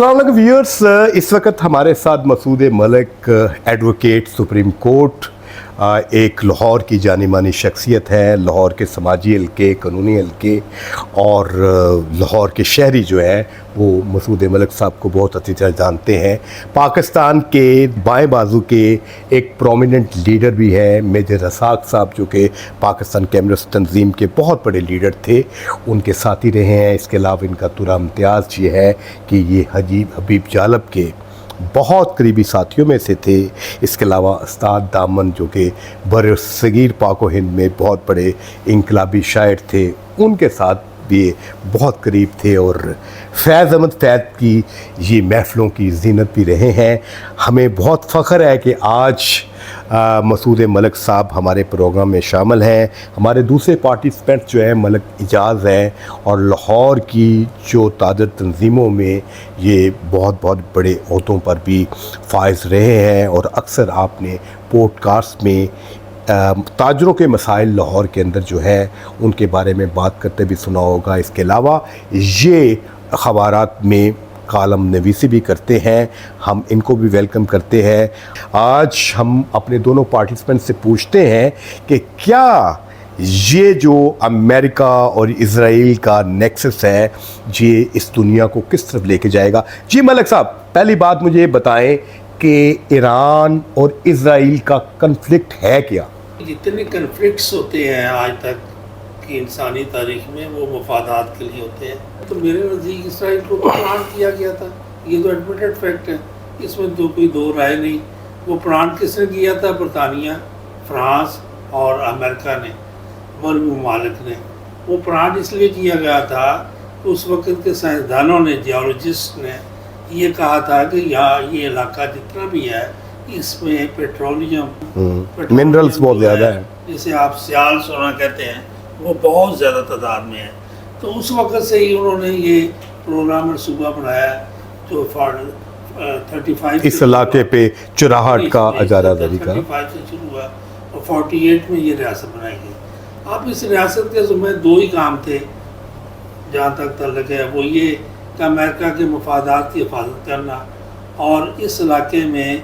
अस्सलाम वालेकुम व्यूअर्स, इस वक्त हमारे साथ Masood Malik advocate supreme court एक लाहौर की जानी मानी शख्सियत है। लाहौर के समाजी हल्के, कानूनी हल्के और लाहौर के शहरी जो हैं वो मसूद मलिक साहब को बहुत अच्छी तरह जानते हैं। पाकिस्तान के बाएं बाजू के एक प्रोमिनेंट लीडर भी है मेजर रसाक साहब, जो कि पाकिस्तान कम्युनिस्ट तंजीम के बहुत बड़े लीडर थे, उनके साथी रहे हैं। इसके अलावा इनका तुरा इम्तियाज़ ये है कि ये हबीब जालब के बहुत करीबी साथियों में से थे। इसके अलावा उस्ताद दामन जो कि बरसगीर पाक व हिंद में बहुत बड़े इनकलाबी शायर थे, उनके साथ भी बहुत करीब थे और फैज़ अहमद फैज़ की ये महफ़िलों की ज़ीनत भी रहे हैं। हमें बहुत फ़ख्र है कि आज मसूद मलिक साहब हमारे प्रोग्राम में शामिल हैं। हमारे दूसरे पार्टिसिपेंट जो हैं मलिक इजाज़ हैं और लाहौर की जो तादर तंजीमों में ये बहुत बड़े ओहदों पर भी फाइज रहे हैं और अक्सर आपने पॉडकास्ट में ताजरों के मसाइल लाहौर के अंदर जो है उनके बारे में बात करते भी सुना होगा। इसके अलावा ये अखबारात में कालम नवीसी भी करते हैं, हम इनको भी वेलकम करते हैं। आज हम अपने दोनों पार्टिसिपेंट से पूछते हैं कि क्या ये जो अमेरिका और इज़राइल का नेक्सस है ये इस दुनिया को किस तरफ लेके जाएगा। जी मलिक साहब, पहली बात मुझे बताएं कि ईरान और इज़राइल का कन्फ्लिक्ट है क्या? जितने कन्फ्लिक्ट्स होते हैं आज तक की इंसानी तारीख में वो मफादात के लिए होते हैं। तो मेरे नज़दीक इसराइल को प्लान किया गया था, ये तो एडमिटेड फैक्ट है, इसमें तो कोई दो राय नहीं। वो प्लान किसने किया था? बरतानिया, फ्रांस और अमेरिका ने, मरबू ममालिक ने। वो प्लान इसलिए किया गया था उस वक्त के साइंसदानों ने, जियोलॉजिस्ट ने ये कहा था कि यहाँ ये इलाका जितना भी है इसमें पेट्रोलियम मिनरल्स बहुत ज़्यादा है, जिसे आप सियाल सोना कहते हैं, वो बहुत ज़्यादा तादाद में है। तो उस वक्त से ही उन्होंने ये प्रोग्राम मनसूबा बनाया जो 35 इस इलाके पे चुराहट का इजारादारी का 35 से शुरू हुआ और 48 में ये रियासत बनाई गई। अब इस रियासत के ज़िम्मे दो ही काम थे जहाँ तक तल्लक है, वो ये कि अमेरिका के मफादात की हिफाजत करना और इस इलाके में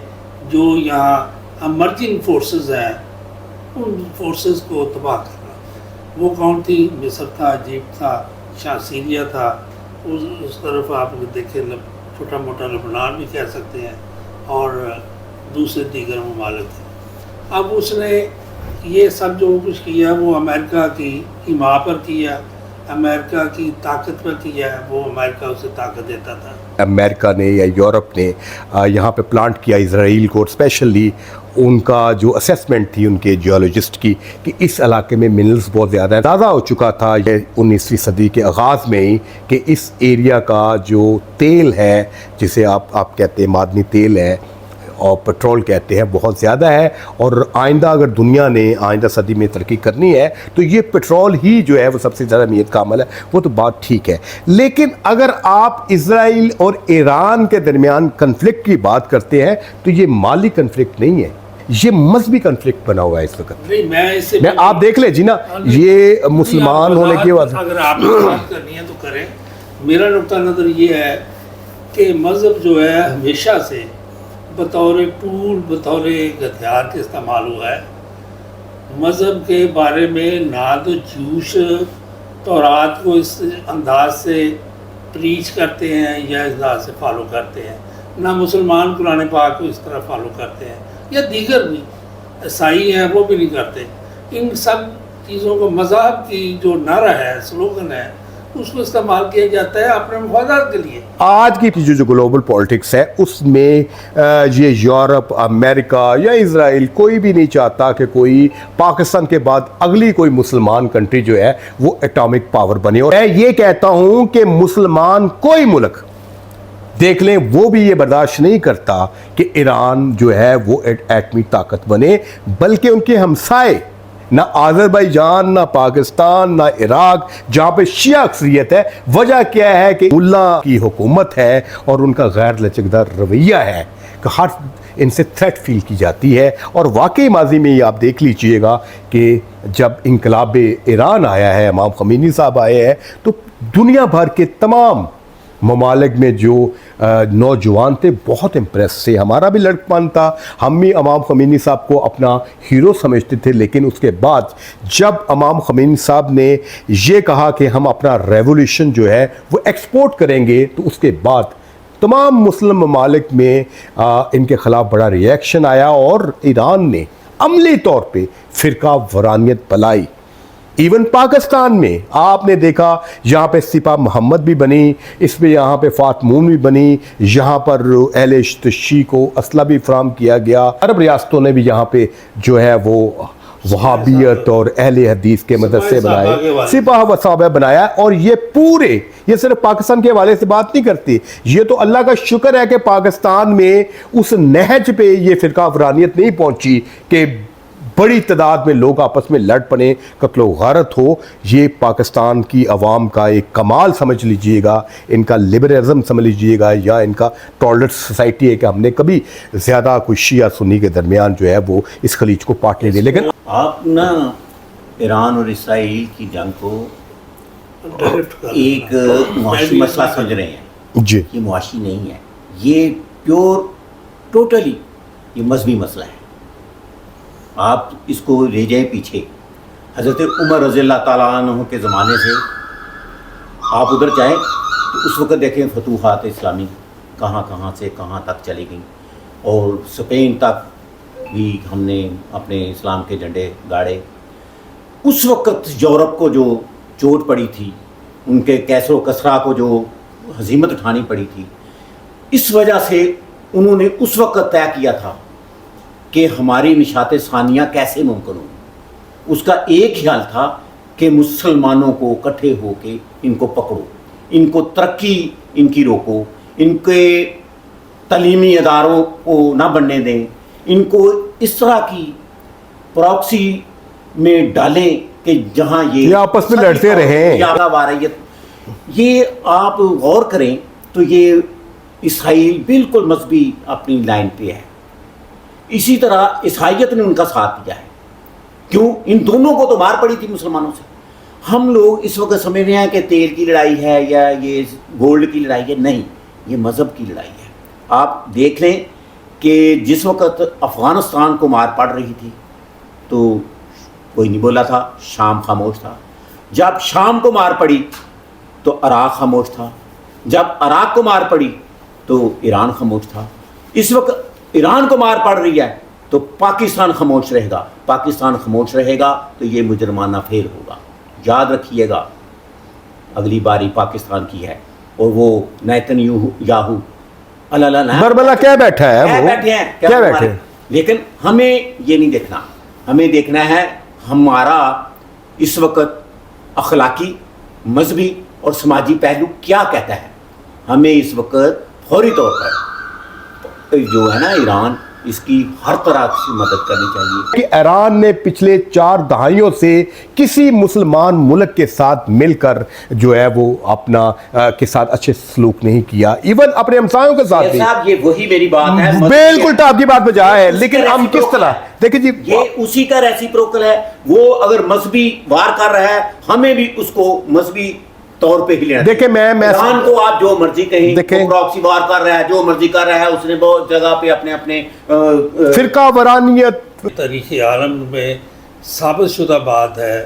जो यहाँ एमर्जिंग फोर्सेस हैं उन फोर्सेस को तबाह करना। वो कौन थी? मिस्र था, इजिप्ट था, शाह सीरिया था, उस तरफ आप देखें छोटा मोटा लबनान भी कह सकते हैं और दूसरे दीगर ममालिक थे। अब उसने ये सब जो कुछ किया वो अमेरिका की हिमा पर किया, अमेरिका की ताकत पर किया है, वो अमेरिका उसे ताकत देता था। अमेरिका ने या यूरोप ने यहाँ पे प्लांट किया इज़राइल को, स्पेशली उनका जो असेसमेंट थी उनके जियोलॉजिस्ट की कि इस इलाके में मिनरल्स बहुत ज़्यादा है। ज़्यादा हो चुका था ये 19वीं सदी के आगाज़ में ही कि इस एरिया का जो तेल है, जिसे आप कहते हैं मादनी तेल है और पेट्रोल कहते हैं, बहुत ज़्यादा है और आइंदा अगर दुनिया ने आइंदा सदी में तरक्की करनी है तो ये पेट्रोल ही जो है वो सबसे ज़्यादा अहमियत का अमल है। वो तो बात ठीक है, लेकिन अगर आप इज़राइल और ईरान के दरमियान कन्फ्लिक्ट की बात करते हैं तो ये माली कन्फ्लिक्ट नहीं है, ये मजहबी कन्फ्लिक्ट बना हुआ है इस वक्त। नहीं, मैं आप देख ले जी ना, ये मुसलमान होने की वजह, अगर आपको बात करनी है तो करें। मेरा नुक्ता नज़र ये है कि मज़हब जो है हमेशा से बतौर टूल, बतौर हथियार के इस्तेमाल हुआ है। मज़हब के बारे में ना तो जूश तौरात को इस अंदाज से प्रीच करते हैं या इस अंदाज से फॉलो करते हैं, ना मुसलमान कुरान पाक को इस तरह फॉलो करते हैं, या दीगर भी ईसाई हैं वो भी नहीं करते। इन सब चीज़ों को मज़हब की जो नारा है, स्लोगन है, उसको इस्तेमाल किया जाता है अपने मफादात के लिए। आज की जो ग्लोबल पॉलिटिक्स है उसमें ये यूरोप, अमेरिका या इज़राइल कोई भी नहीं चाहता कि कोई पाकिस्तान के बाद अगली कोई मुसलमान कंट्री जो है वो एटॉमिक पावर बने। और मैं ये कहता हूँ कि मुसलमान कोई मुल्क देख लें वो भी ये बर्दाश्त नहीं करता कि ईरान जो है वो एटमी ताकत बने, बल्कि उनके हमसाए ना आज़रबाईजान, ना पाकिस्तान, ना इराक, जहाँ पे शिया अक्सरियत है। वजह क्या है कि मुल्ला की हुकूमत है और उनका गैर लचकदार रवैया है कि हर इनसे थ्रेट फील की जाती है। और वाकई माजी में ये आप देख लीजिएगा कि जब इनकलाब ईरान आया है, इमाम ख़मीनी साहब आए हैं, तो दुनिया भर के तमाम ममालिक में जो नौजवान थे बहुत इम्प्रेस थे। हमारा भी लड़कपन था, हम भी इमाम ख़मीनी साहब को अपना हीरो समझते थे, लेकिन उसके बाद जब इमाम ख़मीनी साहब ने ये कहा कि हम अपना रेवोल्यूशन जो है वो एक्सपोर्ट करेंगे, तो उसके बाद तमाम मुस्लिम ममालिक में इनके ख़िलाफ़ बड़ा रिएक्शन आया और ईरान ने अमली तौर पे फ़िरका वरानियत फैलाई। इवन पाकिस्तान में आपने देखा यहाँ पे सिपा मोहम्मद भी बनी, इसमें यहाँ पे फातमून भी बनी, यहाँ पर अहले तशी को असला भी फराम किया गया। अरब रियासतों ने भी यहाँ पे जो है वो वहाबियत और अहले हदीस के मदरसे बनाए, सिपा व साहबा बनाया। और ये सिर्फ पाकिस्तान के हवाले से बात नहीं करती, ये तो अल्लाह का शुक्र है कि पाकिस्तान में उस नहज पे ये फ़िरका वरानियत नहीं पहुंची कि बड़ी तादाद में लोग आपस में लड़ पड़े, कत्लो गारत हो। ये पाकिस्तान की आवाम का एक कमाल समझ लीजिएगा, इनका लिबरलिज्म समझ लीजिएगा, या इनका टॉलरेंट सोसाइटी है कि हमने कभी ज़्यादा कोई शिया सुन्नी के दरमियान जो है वो इस खलीज को पाट नहीं दिया। लेकिन आप ना ईरान और इसराइल की जंग को एक मुआशी मसला समझ रहे हैं जी, ये मुआशी नहीं है, ये प्योर टोटली ये मजहबी मसला है। आप इसको ले जाए पीछे, हज़रत उमर रज़ियल्लाहु ताला अन्हु के ज़माने से आप उधर जाएं तो उस वक़्त देखें फतूहात इस्लामी कहाँ से कहाँ तक चली गई, और स्पेन तक भी हमने अपने इस्लाम के झंडे गाड़े। उस वक़्त यूरोप को जो चोट पड़ी थी, उनके कैसरो कसरा को जो हज़ीमत उठानी पड़ी थी, इस वजह से उन्होंने उस वक़्त तय किया था कि हमारी निशात सानिया कैसे मुमकिन हो। उसका एक ख्याल था कि मुसलमानों को इकट्ठे होके इनको पकड़ो, इनको तरक्की इनकी रोको, इनके तलीमी अदारों को ना बनने दें, इनको इस तरह की प्रॉक्सी में डालें कि जहाँ ये आपस में लड़ते रहें। वारयत, ये आप गौर करें तो ये इसराइल बिल्कुल मजहबी अपनी लाइन पे है। इसी तरह ईसाइयत ने उनका साथ दिया है। क्यों? इन दोनों को तो मार पड़ी थी मुसलमानों से। हम लोग इस वक्त समझ रहे हैं कि तेल की लड़ाई है या ये गोल्ड की लड़ाई है, नहीं, ये मज़हब की लड़ाई है। आप देख लें कि जिस वक्त अफ़गानिस्तान को मार पड़ रही थी तो कोई नहीं बोला था, शाम खामोश था। जब शाम को मार पड़ी तो इराक़ खामोश था, जब इराक़ को मार पड़ी तो ईरान खामोश था। इस वक्त ईरान को मार पड़ रही है तो पाकिस्तान खामोश रहेगा, पाकिस्तान खामोश रहेगा तो ये मुजरमाना फेर होगा। याद रखिएगा, अगली बारी पाकिस्तान की है और वो नेतन्याहू बरबला क्या बैठा है, वो बैठे हैं, क्या बैठे हैं। लेकिन हमें ये नहीं देखना, हमें देखना है हमारा इस वक्त अखलाकी, मजहबी और समाजी पहलू क्या कहता है। हमें इस वक्त फौरी तौर पर जो है ना ईरान, इसकी हर तरह से मदद करनी चाहिए। कि ईरान ने पिछले 4 दहाइयों से किसी मुसलमान मुल्क के साथ मिलकर जो है वो अपना के साथ अच्छे सलूक नहीं किया, इवन अपने हमसायों के साथ भी। साहब, ये वही मेरी बात है, बिल्कुल आपकी बात बजा है, लेकिन हम किस तरह देखिए जी, ये उसी का रेसिप्रोकल है। वो अगर मजहबी वार कर रहा है, हमें भी उसको मजहबी तौर पे ही लेना। देखिए मैं ईरान को आप जो मर्जी कहें, देखें, प्रॉक्सी वार कर रहा है, जो मर्जी कर रहा है, उसने बहुत जगह पे अपने अपने फिरका वरानियत तारीख़ आलम में साबित शुदा बात है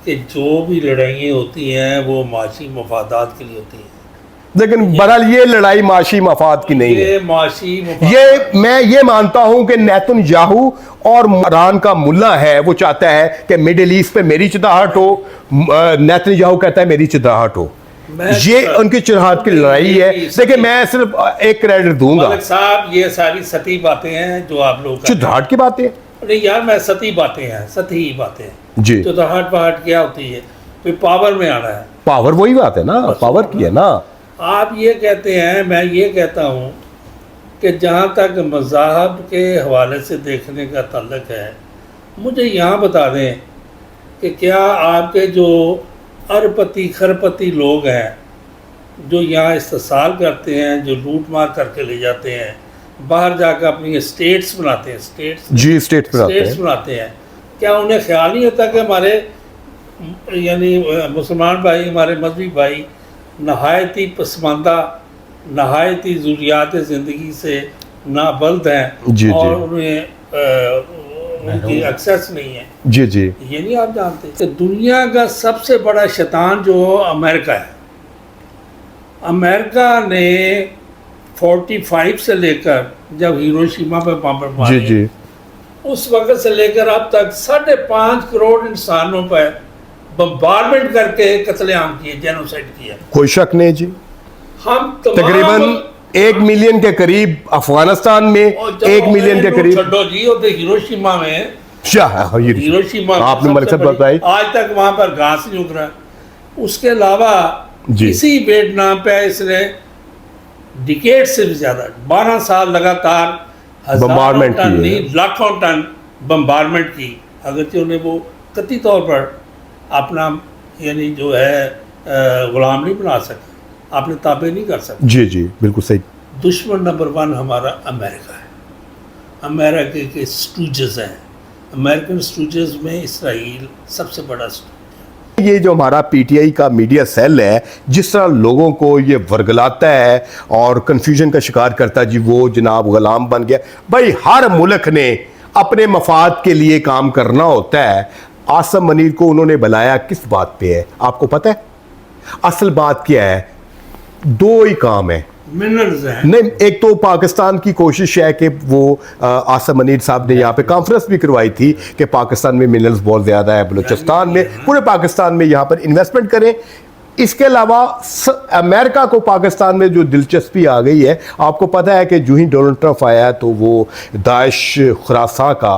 कि जो भी लड़ाइयाँ होती हैं वो माशी मफादात के लिए होती हैं। लेकिन बहरहाल ये लड़ाई माशी मफाद की नहीं है। माशी ये मैं ये मानता हूं कि नेतन्याहू और ईरान का मुल्ला है, वो चाहता है कि मिडिल ईस्ट पे मेरी चिताहट हो, नेतन्याहू कहता है मेरी चिताहट हो। ये उनकी चिताहट की लड़ाई है। देखिए मैं सिर्फ एक क्रेडिट दूंगा मालिक साहब, ये सारी सती बातें हैं जो आप लोग चिताहट की बातें। नहीं यार, मैं सती बातें हैं, सती बातें हैं जी। चिताहट पहाट क्या होती है? फिर पावर में आना है। पावर वही बात है ना, पावर की है ना। आप ये कहते हैं, मैं ये कहता हूँ कि जहाँ तक मज़ाहब के हवाले से देखने का ताल्लुक है, मुझे यहाँ बता दें कि क्या आपके जो अरबपति खरबपति लोग हैं जो यहाँ इस्तेसाल करते हैं, जो लूट मार करके ले जाते हैं, बाहर जाकर अपनी स्टेट्स बनाते हैं, स्टेट्स बनाते हैं, क्या उन्हें ख्याल नहीं होता कि हमारे यानी मुसलमान भाई, हमारे मजहबी भाई नहायती पसमानदा, नहायती ज़रूरियात ज़िंदगी से नाबल्द हैं जी, और जी। उन्हें उनकी एक्सेस नहीं है। जी जी ये नहीं आप जानते कि दुनिया का सबसे बड़ा शैतान जो अमेरिका है। अमेरिका ने 45 से लेकर जब हिरोशिमा पे बम जी मारे जी उस वक्त से लेकर अब तक 5.5 करोड़ इंसानों पर बम्बारमेंट करके कत्लेआम किए, जेनोसाइड किया। कोई शक नहीं जी। हम तमाम तकरीबन 1 मिलियन के करीब अफगानिस्तान में, और जब 1 मिलियन के करीब छड्डो जी, और हिरोशिमा में, क्या है ये हिरोशिमा में आपने मलिक सबसे साहब बड़ी- बताई। आज तक वहां पर घास नहीं उग रहा। उसके अलावा जी। इसी वियतनाम पे इसने डिकेड से भी ज्यादा 12 साल लगातार हजारों बम्बारमेंट टन की है। नहीं लाखों टन बम्बारमेंट की। अगरचे उन्हें वो कतई तौर पर अपना यानी जो है गुलाम नहीं बना सके, आपने ताबे नहीं कर सकते। जी जी बिल्कुल सही। दुश्मन नंबर 1 हमारा अमेरिका है। अमेरिका के स्टूजेस हैं। अमेरिकन स्टूजेस में इसराइल सबसे बड़ा ये जो हमारा पीटीआई का मीडिया सेल है, जिस तरह लोगों को ये वर्गलाता है और कंफ्यूजन का शिकार करता है जी, वो जनाब गुलाम बन गया। भाई हर मुल्क ने अपने मफाद के लिए काम करना होता है। आसम मनीर को उन्होंने बुलाया किस बात पे है आपको पता है? असल बात क्या है? 2 ही काम है। मिनरल्स हैं। नहीं, एक तो पाकिस्तान की कोशिश है कि वो आसम मनीर साहब ने यहाँ पे कॉन्फ्रेंस भी करवाई थी कि पाकिस्तान में मिनरल्स बहुत ज़्यादा है, बलूचिस्तान में, पूरे पाकिस्तान में यहाँ पर इन्वेस्टमेंट करें। इसके अलावा अमेरिका को पाकिस्तान में जो दिलचस्पी आ गई है, आपको पता है कि जो ही डोनाल्ड ट्रंप आया तो वो दाइश खुरासा का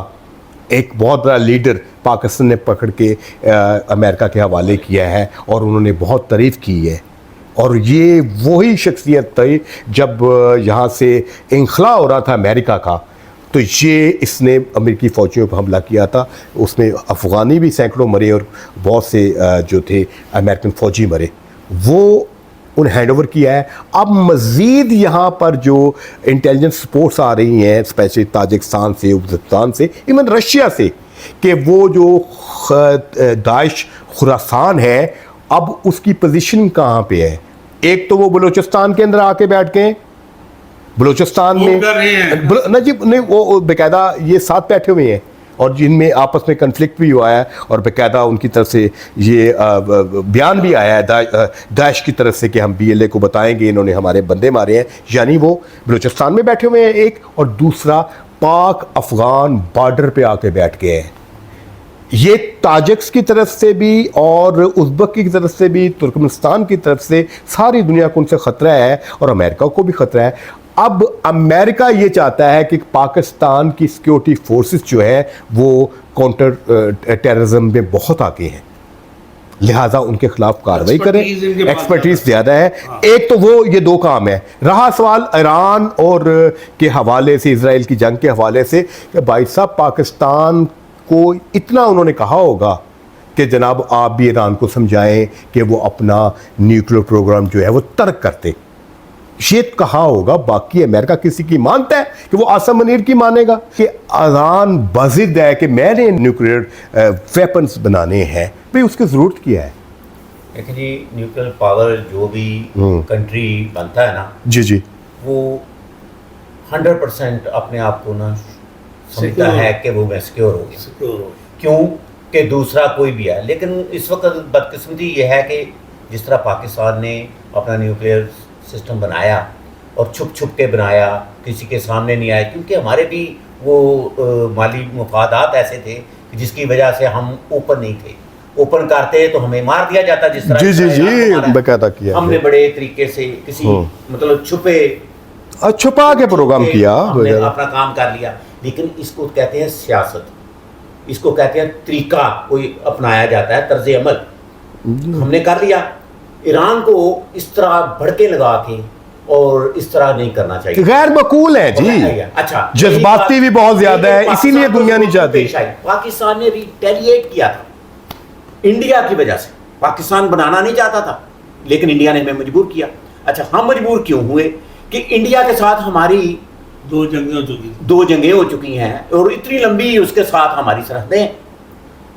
एक बहुत बड़ा लीडर पाकिस्तान ने पकड़ के अमेरिका के हवाले किया है और उन्होंने बहुत तारीफ़ की है। और ये वही शख्सियत थी जब यहाँ से इंखला हो रहा था अमेरिका का, तो ये इसने अमेरिकी फ़ौजियों पर हमला किया था। उसमें अफ़गानी भी सैकड़ों मरे और बहुत से जो थे अमेरिकन फ़ौजी मरे। वो उन हैंड ओवर किया है। अब मज़ीद यहाँ पर जो इंटेलिजेंस रिपोर्ट्स आ रही हैं, स्पेशली ताजिकिस्तान से, उज़्बेकिस्तान से, इवन रशिया से, कि वो जो दाइश खुरासान है अब उसकी पोजीशन कहाँ पे है। एक तो वो बलूचिस्तान के अंदर आके बैठ के बलूचिस्तान वो में कर रहे हैं। ना जी, नहीं, वो बेकायदा ये साथ बैठे हुए हैं और जिनमें आपस में कन्फ्लिक्ट भी हुआ है और बेकायदा उनकी तरफ से ये बयान भी आया है दाइश की तरफ से कि हम BLA को बताएंगे, इन्होंने हमारे बंदे मारे हैं। यानी वो बलूचिस्तान में बैठे हुए हैं एक, और दूसरा पाक अफ़गान बॉर्डर पे आके बैठ गए हैं। ये ताजिक्स की तरफ से भी और उज़्बेक की तरफ से भी, तुर्कमेनिस्तान की तरफ से, सारी दुनिया को उनसे ख़तरा है और अमेरिका को भी ख़तरा है। अब अमेरिका ये चाहता है कि पाकिस्तान की सिक्योरिटी फोर्सेस जो है वो काउंटर टेररिज्म में बहुत आगे हैं, लिहाजा उनके खिलाफ कार्रवाई करें। Expertise इनके पास एक्सपर्टीज ज़्यादा ज़्यादा है। एक तो वो ये 2 काम है। रहा सवाल ईरान और के हवाले से, इसराइल की जंग के हवाले से, कि भाई साहब पाकिस्तान को इतना उन्होंने कहा होगा कि जनाब आप भी ईरान को समझाएं कि वो अपना न्यूक्लियर प्रोग्राम जो है वो तर्क करते। ये कहा होगा। बाकी अमेरिका किसी की मानता है कि वो आसम मनीर की मानेगा कि ईरान बज़िद है कि मैंने न्यूक्लियर वेपन्स बनाने हैं। भाई उसकी ज़रूरत क्या है? देखिए जी, न्यूक्लियर पावर जो भी कंट्री बनता है ना जी जी वो 100% अपने आप को ना समझता Secure। है कि वो मैं सिक्योर हो गया। सिक्योर हो। क्यों कि दूसरा कोई भी है। लेकिन इस वक्त बदकिस्मती ये है कि जिस तरह पाकिस्तान ने अपना न्यूक्लियर सिस्टम बनाया और छुप छुप के बनाया, किसी के सामने नहीं आए, क्योंकि हमारे भी वो माली मुफादात ऐसे थे कि जिसकी वजह से हम ओपन नहीं थे। ओपन करते तो हमें मार दिया जाता। जिस तरह जी जी इसराइल जी हमारा है। बेकायदा किया हमने बड़े तरीके से किसी मतलब छुपे छुपा के प्रोग्राम किया। हमने अपना काम कर लिया। लेकिन इसको कहते हैं सियासत, इसको कहते हैं तरीका कोई अपनाया जाता है, तर्ज अमल हमने कर लिया। ईरान को इस तरह भड़के लगा के और इस तरह नहीं करना चाहिए, गैर मकूल है जी। अच्छा, जज्बाती भी बहुत ज्यादा है, इसीलिए दुनिया नहीं चाहती। पाकिस्तान ने रिटेलिएट किया था इंडिया की वजह से। पाकिस्तान बनाना नहीं चाहता था लेकिन इंडिया ने हमें मजबूर किया। अच्छा, हम मजबूर क्यों हुए कि इंडिया के साथ हमारी 2 जंगें हो चुकी थी। 2 जंगें हो चुकी हैं और इतनी लंबी उसके साथ हमारी सरहदें।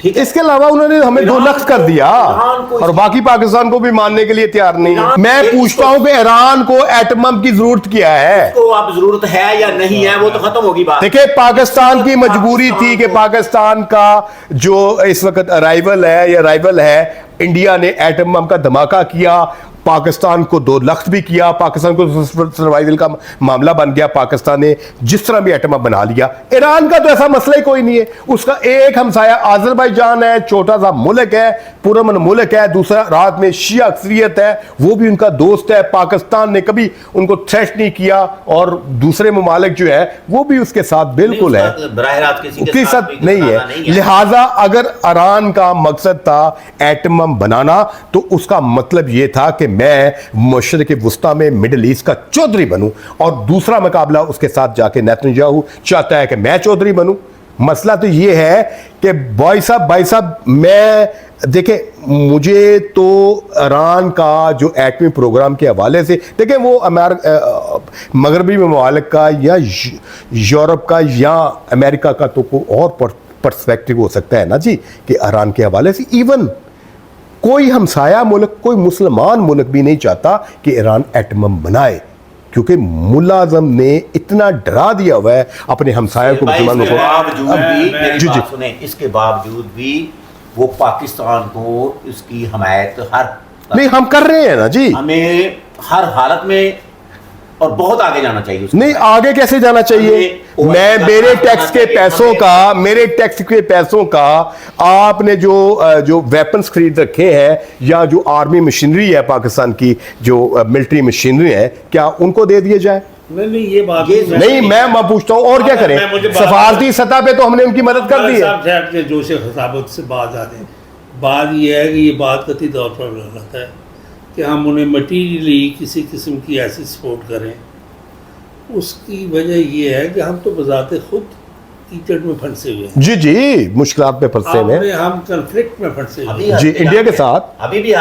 ठीक है। इसके अलावा उन्होंने हमें 2 लक्ष्य कर दिया और बाकी पाकिस्तान को भी मानने के लिए तैयार नहीं है। मैं पूछता हूं कि ईरान को एटम बम की जरूरत क्या है? तो आप जरूरत है या नहीं है वो तो खत्म होगी बात। देखिए, पाकिस्तान की मजबूरी थी कि पाकिस्तान का जो इस वक्त अराइवल है या राइवल है, इंडिया ने एटम बम का धमाका किया, पाकिस्तान को 2 लक्ष्य भी किया, पाकिस्तान को सर्वाइवल का मामला बन गया, पाकिस्तान ने जिस तरह भी एटम बम बना लिया। ईरान का तो ऐसा मसला ही कोई नहीं है, उसका एक हमसाया अजरबैजान है, छोटा सा मुल्क है, पुरअमन मुल्क है, दूसरा रात में शिया अक्सरियत है, वो भी उनका दोस्त है। पाकिस्तान ने कभी उनको थ्रेट नहीं किया और दूसरे ममालिक जो है वो भी उसके साथ बिल्कुल है, बराह रास्त किसी उसके साथ नहीं है। लिहाजा अगर ईरान का मकसद था एटम बम बनाना तो उसका मतलब ये था कि मैं मशरिक़ वुस्ता में मिडिल ईस्ट का चौधरी बनूं, और दूसरा मुकाबला उसके साथ जाके नेतन्याहू चाहता है कि मैं चौधरी बनूं। मसला तो ये है कि भाई साहब मैं देखें, मुझे तो ईरान का जो एटमी प्रोग्राम के हवाले से देखें, वो मगरबी ममालिक का या यूरोप का या अमेरिका का तो कोई और पर्सपेक्टिव हो सकता है ना जी, कि ईरान के हवाले से इवन कोई हमसाया मुल्क, कोई मुसलमान मुल्क भी नहीं चाहता कि ईरान एटम बम बनाए, क्योंकि मुल्ला आज़म ने इतना डरा दिया हुआ है अपने हमसायों को, मुसलमानों को। इसके बावजूद भी वो पाकिस्तान को इसकी हमायत नहीं हम कर रहे हैं ना जी, हमें हर हालत में और बहुत आगे जाना चाहिए। नहीं आगे कैसे जाना चाहिए? मैं मेरे टैक्स के पैसों का आपने जो वेपन्स खरीद रखे हैं या जो आर्मी मशीनरी है पाकिस्तान की, जो मिलिट्री मशीनरी है, क्या उनको दे दिए जाए? नहीं ये बात नहीं, मैं पूछता हूँ और क्या करें? सफारती सतह पे तो हमने उनकी मदद कर दी है। जोश खसाबत से बात आ रही है, बात यह है कि ये बात कतई तौर पर गलत है कि हम उन्हें मटीरियली किसी किस्म की ऐसी सपोर्ट करें। उसकी वजह यह है कि हम तो बजाते खुद कीचड़ में फंसे हुए हैं। जी मुश्किलात में फंसे हुए हैं, हम कन्फ्लिक्ट में फंसे हुए हैं जी, इंडिया के साथ अभी भी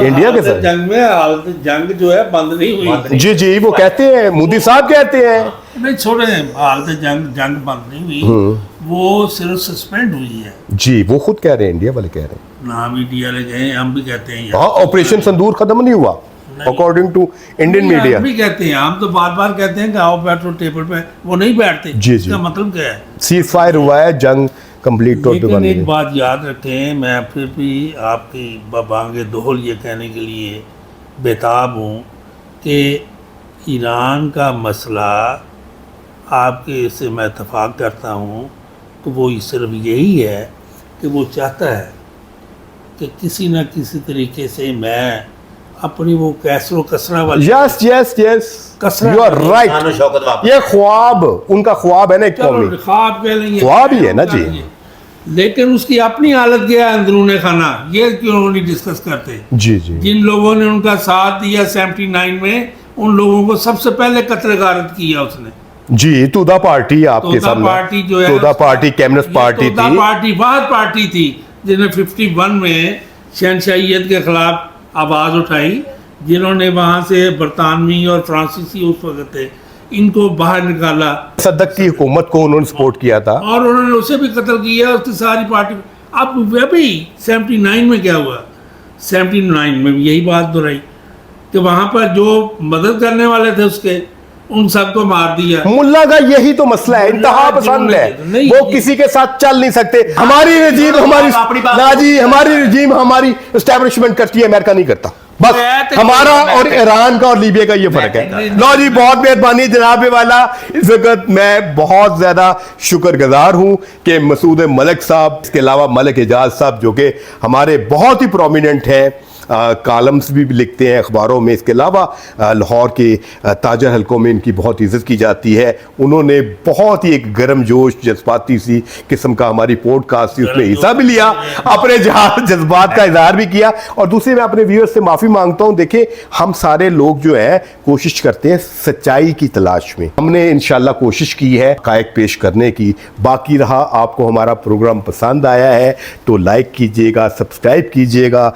इंडिया के साथ जंग में जंग जो है बंद नहीं हुई। जी वो कहते हैं, मोदी साहब कहते हैं नहीं छोड़े, हालत जंग बंद नहीं हुई, वो सिर्फ सस्पेंड हुई है जी, वो खुद कह रहे हैं, इंडिया वाले कह रहे हैं। नाम इंडिया ले गए, हम भी कहते हैं हाँ, ऑपरेशन संदूर खत्म नहीं हुआ अकॉर्डिंग टू इंडियन मीडिया। हम भी कहते हैं, हम तो बार बार कहते हैं कि आओ बैठो टेबल पे, वो नहीं बैठते। जी इसका मतलब क्या है? सीज फायर हुआ है, जंग कंप्लीट तौर पे लेकिन बन एक गई। बात याद रखें, मैं फिर भी आपकी बांगे दोहल ये कहने के लिए बेताब हूँ कि ईरान का मसला आपके से मैं इत्तेफाक करता हूँ तो वो सिर्फ यही है कि वो चाहता है कि किसी न किसी तरीके से मैं अपनी वो कैसरो कसरा वाली यस यू आर राइट, ये ख्वाब उनका ख्वाब है ना, एक कौमी ख्वाब कह लेंगे, ख्वाब ही है ना जी। लेकिन उसकी अपनी हालत क्या है अंदरूनी खाना, ये क्यों नहीं डिस्कस करते? जी जिन लोगों ने उनका साथ दिया 79 में, उन लोगों को सबसे पहले कत्ल गारत किया उसने जी। तूदा पार्टी आपके सामने, पार्टी जो है, तूदा पार्टी कम्युनिस्ट पार्टी थी, पार्टी वह पार्टी थी जिन्हें 51 में शहनशाहियत के खिलाफ आवाज़ उठाई, जिन्होंने वहाँ से बरतानवी और फ्रांसीसी उस वक्त थे, इनको बाहर निकाला। सदक की हुकूमत को उन्होंने सपोर्ट किया था और उन्होंने उसे भी कत्ल किया, उसकी सारी पार्टी। अब वह भी 79 में क्या हुआ, 79 में यही बात दोहराई कि वहाँ पर जो मदद करने वाले थे उसके, उन सबको मार दिया। मुल्ला का यही तो मसला है, इंतहा पसंद है, वो किसी के साथ चल नहीं सकते। हमारी रजीम हमारी रजीम हमारी एस्टैब्लिशमेंट करती है, अमेरिका नहीं करता। बस हमारा और ईरान का और लीबिया का ये फर्क है। लो जी, बहुत मेहरबानी जनाब वाला। इस वक्त मैं बहुत ज्यादा शुक्रगुजार हूं कि मसूद मलिक साहब, इसके अलावा मलिक एजाज साहब जो कि हमारे बहुत ही प्रोमिनेंट हैं, कॉलम्स भी लिखते हैं अखबारों में, इसके अलावा लाहौर के ताजर हलकों में इनकी बहुत इज़्ज़त की जाती है। उन्होंने बहुत ही एक गर्म जोश जज्बाती सी किस्म का हमारी पॉडकास्ट थी उसमें हिस्सा भी लिया, अपने जज्बात का इजहार भी किया। और दूसरे मैं अपने व्यूअर्स से माफ़ी मांगता हूँ। देखें, हम सारे लोग जो हैं कोशिश करते हैं सच्चाई की तलाश में, हमने इंशाल्लाह कोशिश की है हक़ाइक़ पेश करने की। बाकी रहा, आपको हमारा प्रोग्राम पसंद आया है तो लाइक कीजिएगा, सब्सक्राइब कीजिएगा।